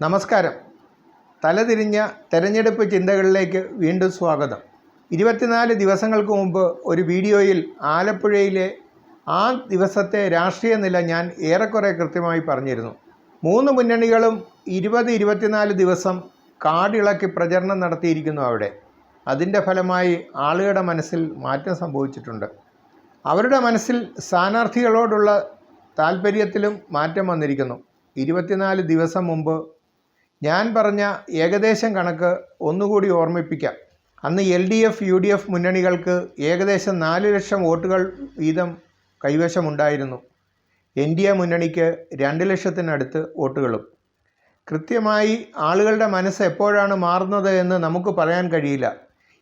നമസ്കാരം. തലതിരിഞ്ഞ തെരഞ്ഞെടുപ്പ് ചിന്തകളിലേക്ക് വീണ്ടും സ്വാഗതം. 24 ദിവസങ്ങൾക്ക് മുമ്പ് ഒരു വീഡിയോയിൽ ആലപ്പുഴയിലെ ആ ദിവസത്തെ രാഷ്ട്രീയ നില ഞാൻ ഏറെക്കുറെ കൃത്യമായി പറഞ്ഞിരുന്നു. 3 മുന്നണികളും 20-24 ദിവസം കാടിളക്കി പ്രചരണം നടത്തിയിരിക്കുന്നു അവിടെ. അതിൻ്റെ ഫലമായി ആളുകളുടെ മനസ്സിൽ മാറ്റം സംഭവിച്ചിട്ടുണ്ട്. അവരുടെ മനസ്സിൽ സ്ഥാനാർത്ഥികളോടുള്ള താല്പര്യത്തിലും മാറ്റം വന്നിരിക്കുന്നു. 24 ദിവസം മുമ്പ് ഞാൻ പറഞ്ഞ ഏകദേശം കണക്ക് ഒന്നുകൂടി ഓർമ്മിപ്പിക്കാം. അന്ന് LDF, UDF മുന്നണികൾക്ക് ഏകദേശം 4 ലക്ഷം വോട്ടുകൾ വീതം കൈവശമുണ്ടായിരുന്നു. NDA മുന്നണിക്ക് 2 ലക്ഷത്തിനടുത്ത് വോട്ടുകളും. കൃത്യമായി ആളുകളുടെ മനസ്സ് എപ്പോഴാണ് മാറുന്നത് എന്ന് നമുക്ക് പറയാൻ കഴിയില്ല.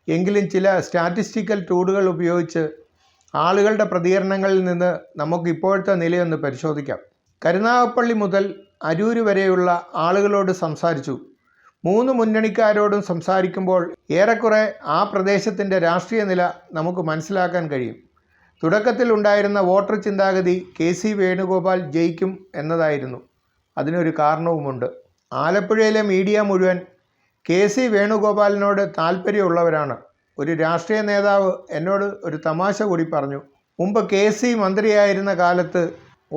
എങ്കിലും ചില സ്റ്റാറ്റിസ്റ്റിക്കൽ ടൂളുകൾ ഉപയോഗിച്ച് ആളുകളുടെ പ്രതികരണങ്ങളിൽ നിന്ന് നമുക്ക് ഇപ്പോഴത്തെ നിലയൊന്ന് പരിശോധിക്കാം. കരുനാഗപ്പള്ളി മുതൽ അരൂർ വരെയുള്ള ആളുകളോട് സംസാരിച്ചു. 3 മുന്നണിക്കാരോടും സംസാരിക്കുമ്പോൾ ഏറെക്കുറെ ആ പ്രദേശത്തിൻ്റെ രാഷ്ട്രീയ നില നമുക്ക് മനസ്സിലാക്കാൻ കഴിയും. തുടക്കത്തിൽ ഉണ്ടായിരുന്ന വോട്ടർ ചിന്താഗതി KC വേണുഗോപാൽ ജയിക്കും എന്നതായിരുന്നു. അതിനൊരു കാരണവുമുണ്ട്. ആലപ്പുഴയിലെ മീഡിയ മുഴുവൻ KC വേണുഗോപാലിനോട് താല്പര്യമുള്ളവരാണ്. ഒരു രാഷ്ട്രീയ നേതാവ് എന്നോട് ഒരു തമാശ കൂടി പറഞ്ഞു. മുമ്പ് KC മന്ത്രിയായിരുന്ന കാലത്ത്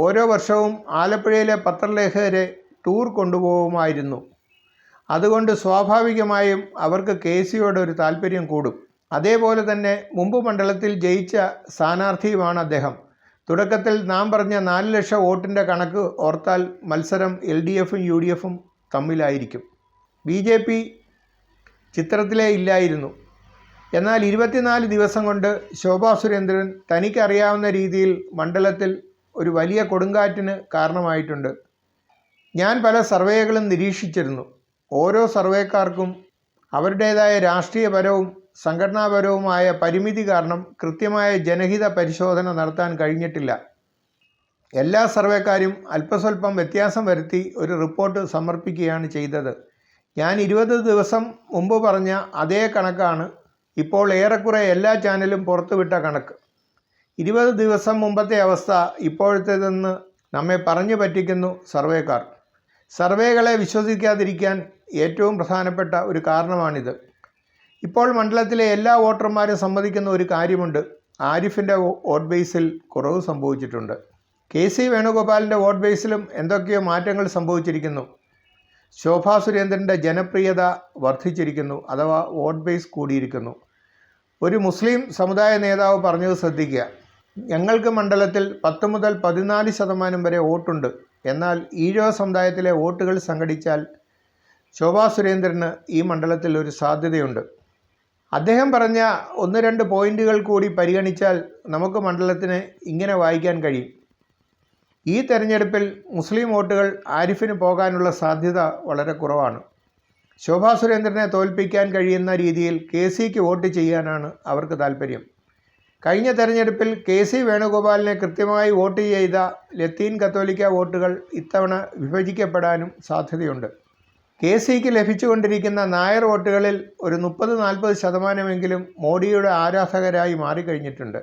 ഓരോ വർഷവും ആലപ്പുഴയിലെ പത്രലേഖകരെ ടൂർ കൊണ്ടുപോകുമായിരുന്നു. അതുകൊണ്ട് സ്വാഭാവികമായും അവർക്ക് KCയോട് ഒരു താല്പര്യം കൂടും. അതേപോലെ തന്നെ മുമ്പ് മണ്ഡലത്തിൽ ജയിച്ച സ്ഥാനാർത്ഥിയുമാണ് അദ്ദേഹം. തുടക്കത്തിൽ നാം പറഞ്ഞ 4 ലക്ഷം വോട്ടിൻ്റെ കണക്ക് ഓർത്താൽ മത്സരം LDFും UDFും തമ്മിലായിരിക്കും. BJP ചിത്രത്തിലേ ഇല്ലായിരുന്നു. എന്നാൽ 24 ദിവസം കൊണ്ട് ശോഭാ സുരേന്ദ്രൻ തനിക്കറിയാവുന്ന രീതിയിൽ മണ്ഡലത്തിൽ ഒരു വലിയ കൊടുങ്കാറ്റിന് കാരണമായിട്ടുണ്ട്. ഞാൻ പല സർവേകളും നിരീക്ഷിച്ചിരുന്നു. ഓരോ സർവേക്കാർക്കും അവരുടേതായ രാഷ്ട്രീയപരവും സംഘടനാപരവുമായ പരിമിതി കാരണം കൃത്യമായ ജനഹിത പരിശോധന നടത്താൻ കഴിഞ്ഞിട്ടില്ല. എല്ലാ സർവേക്കാരും അല്പസ്വല്പം വ്യത്യാസം വരുത്തി ഒരു റിപ്പോർട്ട് സമർപ്പിക്കുകയാണ് ചെയ്തത്. ഞാൻ 20 ദിവസം മുമ്പ് പറഞ്ഞ അതേ കണക്കാണ് ഇപ്പോൾ ഏറെക്കുറെ എല്ലാ ചാനലും പുറത്തുവിട്ട കണക്ക്. 20 ദിവസം മുമ്പത്തെ അവസ്ഥ ഇപ്പോഴത്തേതെന്ന് നമ്മെ പറഞ്ഞു പറ്റിക്കുന്നു സർവേക്കാർ. സർവേകളെ വിശ്വസിക്കാതിരിക്കാൻ ഏറ്റവും പ്രധാനപ്പെട്ട ഒരു കാരണമാണിത്. ഇപ്പോൾ മണ്ഡലത്തിലെ എല്ലാ വോട്ടർമാരും സമ്മതിക്കുന്ന ഒരു കാര്യമുണ്ട്. ആരിഫിൻ്റെ വോട്ട് ബേസിൽ കുറവ് സംഭവിച്ചിട്ടുണ്ട്. KC വേണുഗോപാലിൻ്റെ വോട്ട് ബേസിലും എന്തൊക്കെയോ മാറ്റങ്ങൾ സംഭവിച്ചിരിക്കുന്നു. ശോഭാ സുരേന്ദ്രൻ്റെ ജനപ്രിയത വർദ്ധിച്ചിരിക്കുന്നു, അഥവാ വോട്ട് ബേസ് കൂടിയിരിക്കുന്നു. ഒരു മുസ്ലിം സമുദായ നേതാവ് പറഞ്ഞത് ശ്രദ്ധിക്കുക. ഞങ്ങൾക്ക് മണ്ഡലത്തിൽ 10 മുതൽ 14% വരെ വോട്ടുണ്ട്. എന്നാൽ ഈഴവ സമുദായത്തിലെ വോട്ടുകൾ സംഘടിച്ചാൽ ശോഭാ സുരേന്ദ്രന് ഈ മണ്ഡലത്തിൽ ഒരു സാധ്യതയുണ്ട്. അദ്ദേഹം പറഞ്ഞ 1-2 പോയിന്റുകൾ കൂടി പരിഗണിച്ചാൽ നമുക്ക് മണ്ഡലത്തിന് ഇങ്ങനെ വായിക്കാൻ കഴിയും. ഈ തെരഞ്ഞെടുപ്പിൽ മുസ്ലിം വോട്ടുകൾ ആരിഫിന് പോകാനുള്ള സാധ്യത വളരെ കുറവാണ്. ശോഭാ സുരേന്ദ്രനെ തോൽപ്പിക്കാൻ കഴിയുന്ന രീതിയിൽ KCക്ക് വോട്ട് ചെയ്യാനാണ് അവർക്ക് താല്പര്യം. കഴിഞ്ഞ തെരഞ്ഞെടുപ്പിൽ KC വേണുഗോപാലിനെ കൃത്യമായി വോട്ട് ചെയ്ത ലത്തീൻ കത്തോലിക്ക വോട്ടുകൾ ഇത്തവണ വിഭജിക്കപ്പെടാനും സാധ്യതയുണ്ട്. KCക്ക് ലഭിച്ചുകൊണ്ടിരിക്കുന്ന നായർ വോട്ടുകളിൽ ഒരു 30-40% മോഡിയുടെ ആരാധകരായി മാറിക്കഴിഞ്ഞിട്ടുണ്ട്.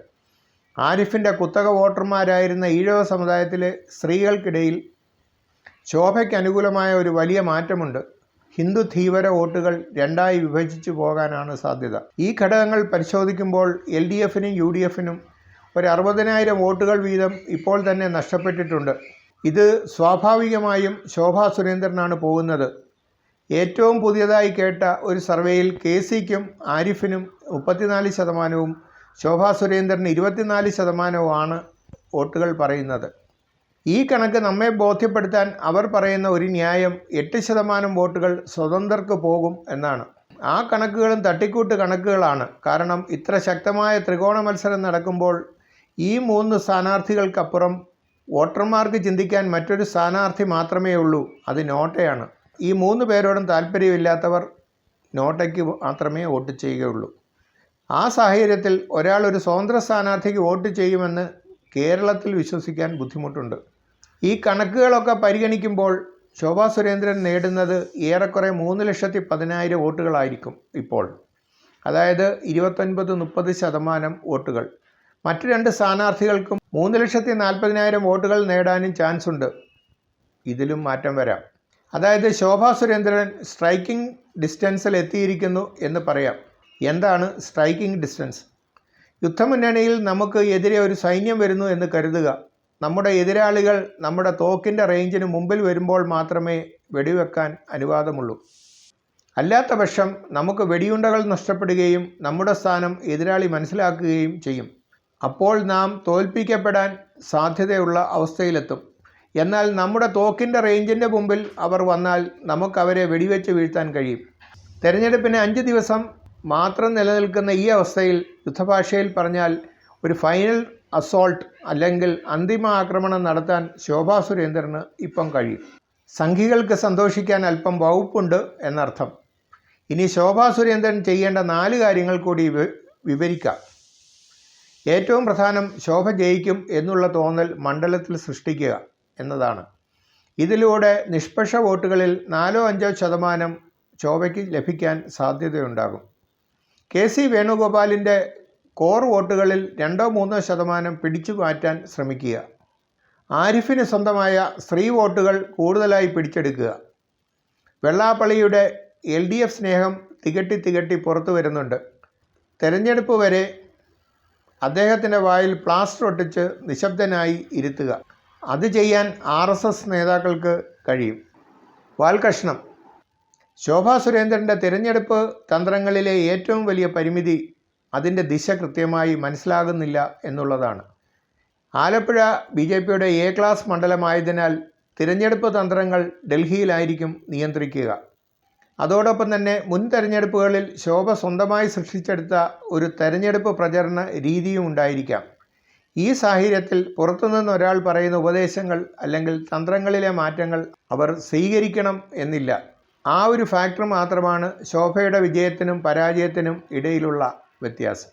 ആരിഫിൻ്റെ കുത്തക വോട്ടർമാരായിരുന്ന ഈഴവ സമുദായത്തിലെ സ്ത്രീകൾക്കിടയിൽ ശോഭയ്ക്ക് അനുകൂലമായ ഒരു വലിയ മാറ്റമുണ്ട്. ഹിന്ദു ധീവര വോട്ടുകൾ 2ആയി വിഭജിച്ചു പോകാനാണ് സാധ്യത. ഈ ഘടകങ്ങൾ പരിശോധിക്കുമ്പോൾ LDFനും UDFനും ഒരു 60,000 വോട്ടുകൾ വീതം ഇപ്പോൾ തന്നെ നഷ്ടപ്പെട്ടിട്ടുണ്ട്. ഇത് സ്വാഭാവികമായും ശോഭാ സുരേന്ദ്രനാണ് പോകുന്നത്. ഏറ്റവും പുതിയതായി കേട്ട ഒരു സർവേയിൽ KCക്കും ആരിഫിനും 34%, ശോഭാ സുരേന്ദ്രന് 24%മാണ് വോട്ടുകൾ പറയുന്നത്. ഈ കണക്ക് നമ്മെ ബോധ്യപ്പെടുത്താൻ അവർ പറയുന്ന ഒരു ന്യായം 8% വോട്ടുകൾ സ്വതന്ത്രർക്ക് പോകും എന്നാണ്. ആ കണക്കുകളും തട്ടിക്കൂട്ട് കണക്കുകളാണ്. കാരണം ഇത്ര ശക്തമായ ത്രികോണ മത്സരം നടക്കുമ്പോൾ ഈ 3 സ്ഥാനാർത്ഥികൾക്കപ്പുറം വോട്ടർമാർക്ക് ചിന്തിക്കാൻ മറ്റൊരു സ്ഥാനാർത്ഥി മാത്രമേ ഉള്ളൂ. അത് നോട്ടയാണ്. ഈ 3 പേരോടും താല്പര്യമില്ലാത്തവർ നോട്ടയ്ക്ക് മാത്രമേ വോട്ട് ചെയ്യുകയുള്ളൂ. ആ സാഹചര്യത്തിൽ ഒരാൾ ഒരു സ്വതന്ത്ര സ്ഥാനാർത്ഥിക്ക് വോട്ട് ചെയ്യുമെന്ന് കേരളത്തിൽ വിശ്വസിക്കാൻ ബുദ്ധിമുട്ടുണ്ട്. ഈ കണക്കുകളൊക്കെ പരിഗണിക്കുമ്പോൾ ശോഭാ സുരേന്ദ്രൻ നേടുന്നത് ഏറെക്കുറെ 3,10,000 വോട്ടുകളായിരിക്കും ഇപ്പോൾ. അതായത് 29-30% വോട്ടുകൾ. മറ്റു 2 സ്ഥാനാർത്ഥികൾക്കും 3,40,000 വോട്ടുകൾ നേടാനും ചാൻസ് ഉണ്ട്. ഇതിലും മാറ്റം വരാം. അതായത് ശോഭാ സുരേന്ദ്രൻ സ്ട്രൈക്കിംഗ് ഡിസ്റ്റൻസിൽ എത്തിയിരിക്കുന്നു എന്ന് പറയാം. എന്താണ് സ്ട്രൈക്കിംഗ് ഡിസ്റ്റൻസ്? യുദ്ധമുന്നണിയിൽ നമുക്ക് എതിരെ ഒരു സൈന്യം വരുന്നു എന്ന് കരുതുക. നമ്മുടെ എതിരാളികൾ നമ്മുടെ തോക്കിൻ്റെ റേഞ്ചിന് മുമ്പിൽ വരുമ്പോൾ മാത്രമേ വെടിവെക്കാൻ അനുവാദമുള്ളൂ. അല്ലാത്ത പക്ഷം നമുക്ക് വെടിയുണ്ടകൾ നഷ്ടപ്പെടുകയും നമ്മുടെ സ്ഥാനം എതിരാളി മനസ്സിലാക്കുകയും ചെയ്യും. അപ്പോൾ നാം തോൽപ്പിക്കപ്പെടാൻ സാധ്യതയുള്ള അവസ്ഥയിലെത്തും. എന്നാൽ നമ്മുടെ തോക്കിൻ്റെ റേഞ്ചിൻ്റെ മുമ്പിൽ അവർ വന്നാൽ നമുക്കവരെ വെടിവെച്ച് വീഴ്ത്താൻ കഴിയും. തെരഞ്ഞെടുപ്പിന് 5 ദിവസം മാത്രം നിലനിൽക്കുന്ന ഈ അവസ്ഥയിൽ യുദ്ധഭാഷയിൽ പറഞ്ഞാൽ ഒരു ഫൈനൽ അസോൾട്ട് അല്ലെങ്കിൽ അന്തിമ ആക്രമണം നടത്താൻ ശോഭാ സുരേന്ദ്രന് ഇപ്പം കഴിയും. സംഘികൾക്ക് സന്തോഷിക്കാൻ അല്പം വകുപ്പുണ്ട് എന്നർത്ഥം. ഇനി ശോഭാ സുരേന്ദ്രൻ ചെയ്യേണ്ട 4 കാര്യങ്ങൾ കൂടി വിവരിക്കാം. ഏറ്റവും പ്രധാനം ശോഭ ജയിക്കും എന്നുള്ള തോന്നൽ മണ്ഡലത്തിൽ സൃഷ്ടിക്കുക എന്നതാണ്. ഇതിലൂടെ നിഷ്പക്ഷ വോട്ടുകളിൽ 4-5% ശോഭയ്ക്ക് ലഭിക്കാൻ സാധ്യതയുണ്ടാകും. കെ.സി. വേണുഗോപാലിൻ്റെ കോർ വോട്ടുകളിൽ 2-3% പിടിച്ചു മാറ്റാൻ ശ്രമിക്കുക. ആരിഫിന് സ്വന്തമായ സ്ത്രീ വോട്ടുകൾ കൂടുതലായി പിടിച്ചെടുക്കുക. വെള്ളാപ്പള്ളിയുടെ LDF സ്നേഹം തികട്ടി പുറത്തു വരുന്നുണ്ട്. തെരഞ്ഞെടുപ്പ് വരെ അദ്ദേഹത്തിൻ്റെ വായിൽ പ്ലാസ്റ്റർ ഒട്ടിച്ച് നിശബ്ദനായി ഇരുത്തുക. അത് ചെയ്യാൻ RSS നേതാക്കൾക്ക് കഴിയും. വാൽകഷ്ണം. ശോഭാ സുരേന്ദ്രൻ്റെ തിരഞ്ഞെടുപ്പ് തന്ത്രങ്ങളിലെ ഏറ്റവും വലിയ പരിമിതി അതിൻ്റെ ദിശ കൃത്യമായി മനസ്സിലാകുന്നില്ല എന്നുള്ളതാണ്. ആലപ്പുഴ BJPയുടെ A ക്ലാസ് മണ്ഡലമായതിനാൽ തിരഞ്ഞെടുപ്പ് തന്ത്രങ്ങൾ ഡൽഹിയിലായിരിക്കും നിയന്ത്രിക്കുക. അതോടൊപ്പം തന്നെ മുൻ തെരഞ്ഞെടുപ്പുകളിൽ ശോഭ സ്വന്തമായി സൃഷ്ടിച്ചെടുത്ത ഒരു തെരഞ്ഞെടുപ്പ് പ്രചരണ രീതിയും ഉണ്ടായിരിക്കാം. ഈ സാഹചര്യത്തിൽ പുറത്തുനിന്ന് ഒരാൾ പറയുന്ന ഉപദേശങ്ങൾ അല്ലെങ്കിൽ തന്ത്രങ്ങളിലെ മാറ്റങ്ങൾ അവർ സ്വീകരിക്കണം എന്നില്ല. ആ ഒരു ഫാക്ടർ മാത്രമാണ് ശോഭയുടെ വിജയത്തിനും പരാജയത്തിനും ഇടയിലുള്ള വ്യത്യാസം.